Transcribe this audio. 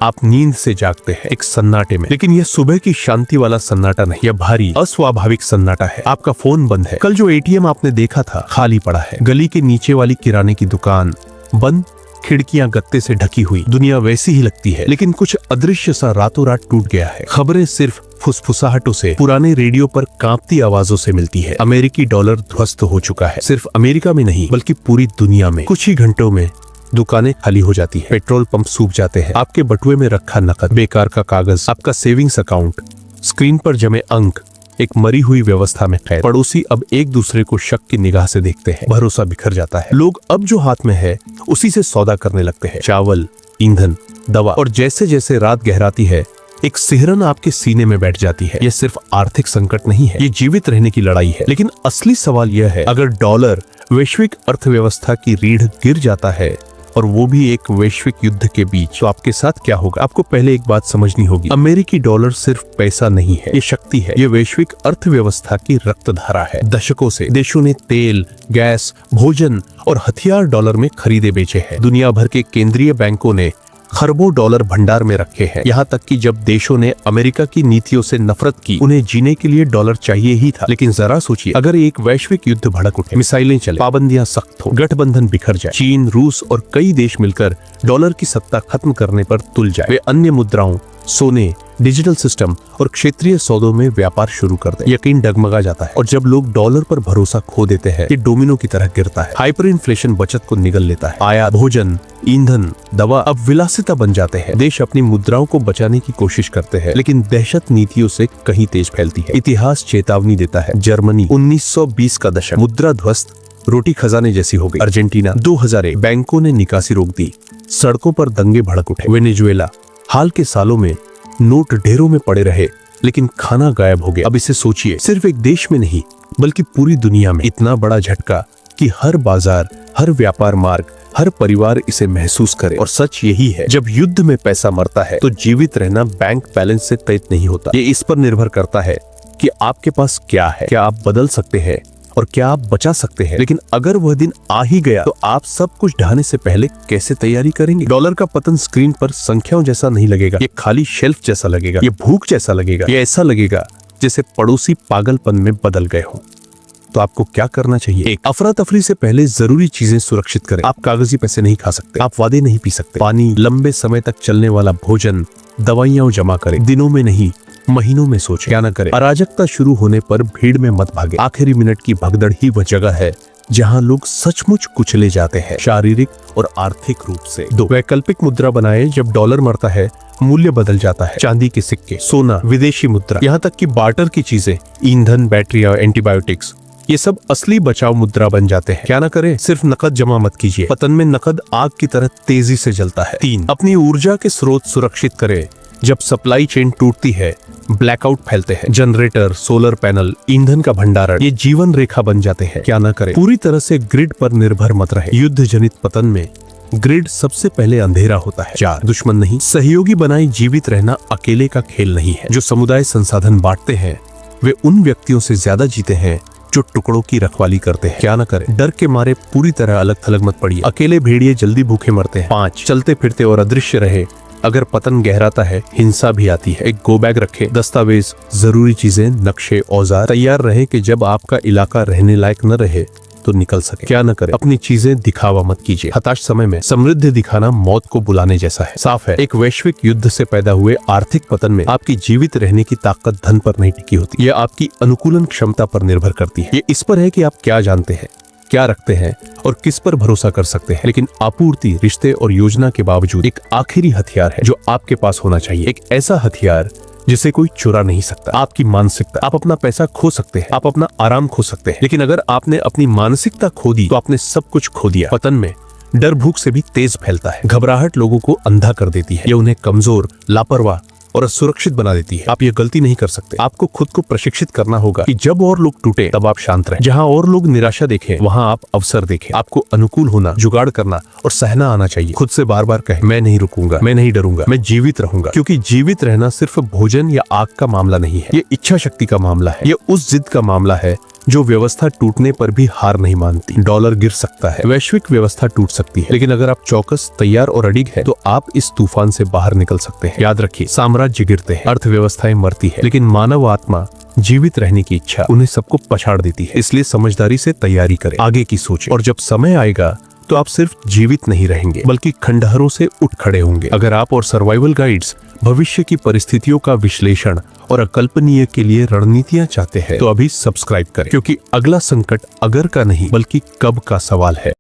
आप नींद से जागते हैं एक सन्नाटे में, लेकिन यह सुबह की शांति वाला सन्नाटा नहीं, यह भारी अस्वाभाविक सन्नाटा है। आपका फोन बंद है, कल जो एटीएम आपने देखा था खाली पड़ा है, गली के नीचे वाली किराने की दुकान बंद, खिड़कियां गत्ते से ढकी हुई, दुनिया वैसी ही लगती है, लेकिन कुछ अदृश्य सा रातों रात टूट गया है। खबरें सिर्फ फुसफुसाहटों से, पुराने रेडियो पर कांपती आवाजों से मिलती है। अमेरिकी डॉलर ध्वस्त हो चुका है, सिर्फ अमेरिका में नहीं बल्कि पूरी दुनिया में। कुछ ही घंटों में दुकानें खाली हो जाती हैं, पेट्रोल पंप सूख जाते हैं, आपके बटुए में रखा नकद, बेकार का कागज, आपका सेविंग्स अकाउंट, स्क्रीन पर जमे अंक एक मरी हुई व्यवस्था में कैद। पड़ोसी अब एक दूसरे को शक की निगाह से देखते हैं, भरोसा बिखर जाता है। लोग अब जो हाथ में है उसी से सौदा करने लगते हैं, चावल, ईंधन, दवा। और जैसे जैसे रात गहराती है एक सिहरन आपके सीने में बैठ जाती है। यह सिर्फ आर्थिक संकट नहीं है, ये जीवित रहने की लड़ाई है। लेकिन असली सवाल यह है, अगर डॉलर वैश्विक अर्थव्यवस्था की रीढ़ गिर जाता है और वो भी एक वैश्विक युद्ध के बीच, तो आपके साथ क्या होगा? आपको पहले एक बात समझनी होगी, अमेरिकी डॉलर सिर्फ पैसा नहीं है, ये शक्ति है, ये वैश्विक अर्थव्यवस्था की रक्तधारा है। दशकों से देशों ने तेल, गैस, भोजन और हथियार डॉलर में खरीदे बेचे हैं। दुनिया भर के केंद्रीय बैंकों ने खरबों डॉलर भंडार में रखे हैं। यहाँ तक कि जब देशों ने अमेरिका की नीतियों से नफरत की, उन्हें जीने के लिए डॉलर चाहिए ही था। लेकिन जरा सोचिए, अगर एक वैश्विक युद्ध भड़क उठे, मिसाइलें चले, पाबंदियां सख्त हो, गठबंधन बिखर जाए, चीन, रूस और कई देश मिलकर डॉलर की सत्ता खत्म करने पर तुल जाए, वे अन्य मुद्राओं, सोने, डिजिटल सिस्टम और क्षेत्रीय सौदों में व्यापार शुरू कर दे, यकीन डगमगा जाता है। और जब लोग डॉलर पर भरोसा खो देते हैं, ये डोमिनो की तरह गिरता है। हाइपर इन्फ्लेशन बचत को निगल लेता है, आयात, भोजन, ईंधन, दवा अब विलासिता बन जाते हैं। देश अपनी मुद्राओं को बचाने की कोशिश करते हैं, लेकिन दहशत नीतियों से कहीं तेज फैलती है। इतिहास चेतावनी देता है। जर्मनी 1920 का दशक, मुद्रा ध्वस्त, रोटी खजाने जैसी हो गई। अर्जेंटीना 2001, बैंकों ने निकासी रोक दी, सड़कों पर दंगे भड़क उठे। वेनेजुएला हाल के सालों में नोट ढेरों में पड़े रहे, लेकिन खाना गायब हो गया। अब इसे सोचिए, सिर्फ एक देश में नहीं बल्कि पूरी दुनिया में इतना बड़ा झटका कि हर बाजार, हर व्यापार मार्ग, हर परिवार इसे महसूस करे। और सच यही है, जब युद्ध में पैसा मरता है तो जीवित रहना बैंक बैलेंस से तय नहीं होता। ये इस पर निर्भर करता है कि आपके पास क्या है, क्या आप बदल सकते हैं और क्या आप बचा सकते हैं। लेकिन अगर वह दिन आ ही गया तो आप सब कुछ ढाने से पहले कैसे तैयारी करेंगे? डॉलर का पतन स्क्रीन पर संख्याओं जैसा नहीं लगेगा, ये खाली शेल्फ जैसा लगेगा, ये भूख जैसा लगेगा, ये ऐसा लगेगा जैसे पड़ोसी पागलपन में बदल गए हों। तो आपको क्या करना चाहिए? एक, अफरा तफरी से पहले जरूरी चीजें सुरक्षित करें। आप कागजी पैसे नहीं खा सकते, आप वादे नहीं पी सकते। पानी, लंबे समय तक चलने वाला भोजन, दवाइयां जमा करें, दिनों में नहीं महीनों में सोचें। क्या न करें? अराजकता शुरू होने पर भीड़ में मत भागे। आखिरी मिनट की भगदड़ ही वह जगह है जहां लोग सचमुच कुचले जाते हैं, शारीरिक और आर्थिक रूप से। 2, वैकल्पिक मुद्रा बनाए। जब डॉलर मरता है मूल्य बदल जाता है। चांदी के सिक्के, सोना, विदेशी मुद्रा, यहाँ तक कि बार्टर की चीजें, ईंधन, बैटरियां, एंटीबायोटिक्स, ये सब असली बचाव मुद्रा बन जाते हैं। क्या ना करें? सिर्फ नकद जमा मत कीजिए, पतन में नकद आग की तरह तेजी से जलता है। 3, अपनी ऊर्जा के स्रोत सुरक्षित करें। जब सप्लाई चेन टूटती है, ब्लैकआउट फैलते हैं, जनरेटर, सोलर पैनल, ईंधन का भंडारण, ये जीवन रेखा बन जाते हैं। क्या ना करें? पूरी तरह से ग्रिड पर निर्भर मत रहे। युद्ध जनित पतन में ग्रिड सबसे पहले अंधेरा होता है। 4, दुश्मन नहीं, सहयोगी बनाए। जीवित रहना अकेले का खेल नहीं है। जो समुदाय संसाधन बांटते हैं वे उन व्यक्तियों से ज्यादा जीते हैं जो टुकड़ों की रखवाली करते हैं। क्या ना करें? डर के मारे पूरी तरह अलग थलग मत पड़िए, अकेले भेड़िए जल्दी भूखे मरते हैं। 5, चलते फिरते और अदृश्य रहे। अगर पतन गहराता है हिंसा भी आती है। एक गो बैग रखे, दस्तावेज, जरूरी चीजें, नक्शे, औजार तैयार रहे कि जब आपका इलाका रहने लायक न रहे तो निकल सके। क्या न करे? अपनी चीजें दिखावा मत कीजिए। हताश समय में समृद्धि दिखाना मौत को बुलाने जैसा है। साफ है, एक वैश्विक युद्ध से पैदा हुए आर्थिक पतन में आपकी जीवित रहने की ताकत धन पर नहीं टिकी होती, यह आपकी अनुकूलन क्षमता पर निर्भर करती है। ये इस पर है कि आप क्या जानते हैं, क्या रखते हैं और किस पर भरोसा कर सकते हैं। लेकिन आपूर्ति, रिश्ते और योजना के बावजूद एक आखिरी हथियार है जो आपके पास होना चाहिए। एक ऐसा हथियार जिसे कोई चुरा नहीं सकता, आपकी मानसिकता। आप अपना पैसा खो सकते हैं, आप अपना आराम खो सकते हैं, लेकिन अगर आपने अपनी मानसिकता खो दी तो आपने सब कुछ खो दिया। पतन में डर भूख से भी तेज फैलता है। घबराहट लोगों को अंधा कर देती है, ये उन्हें कमजोर, लापरवाह और असुरक्षित बना देती है। आप ये गलती नहीं कर सकते। आपको खुद को प्रशिक्षित करना होगा कि जब और लोग टूटे तब आप शांत रहें। जहां और लोग निराशा देखें वहां आप अवसर देखें। आपको अनुकूल होना, जुगाड़ करना और सहना आना चाहिए। खुद से बार बार कहें, मैं नहीं रुकूंगा, मैं नहीं डरूंगा, मैं जीवित रहूंगा। क्योंकि जीवित रहना सिर्फ भोजन या आग का मामला नहीं है, ये इच्छा शक्ति का मामला है। ये उस जिद का मामला है जो व्यवस्था टूटने पर भी हार नहीं मानती। डॉलर गिर सकता है, वैश्विक व्यवस्था टूट सकती है, लेकिन अगर आप चौकस, तैयार और अडिग है तो आप इस तूफान से बाहर निकल सकते हैं। याद रखिए, साम्राज्य गिरते हैं, अर्थव्यवस्थाएं मरती है, लेकिन मानव आत्मा, जीवित रहने की इच्छा उन्हें सबको पछाड़ देती है। इसलिए समझदारी से तैयारी करें, आगे की सोचें, और जब समय आएगा तो आप सिर्फ जीवित नहीं रहेंगे बल्कि खंडहरों से उठ खड़े होंगे। अगर आप और सर्वाइवल गाइड्स भविष्य की परिस्थितियों का विश्लेषण और अकल्पनीय के लिए रणनीतियां चाहते हैं तो अभी सब्सक्राइब करें, क्योंकि अगला संकट अगर का नहीं बल्कि कब का सवाल है।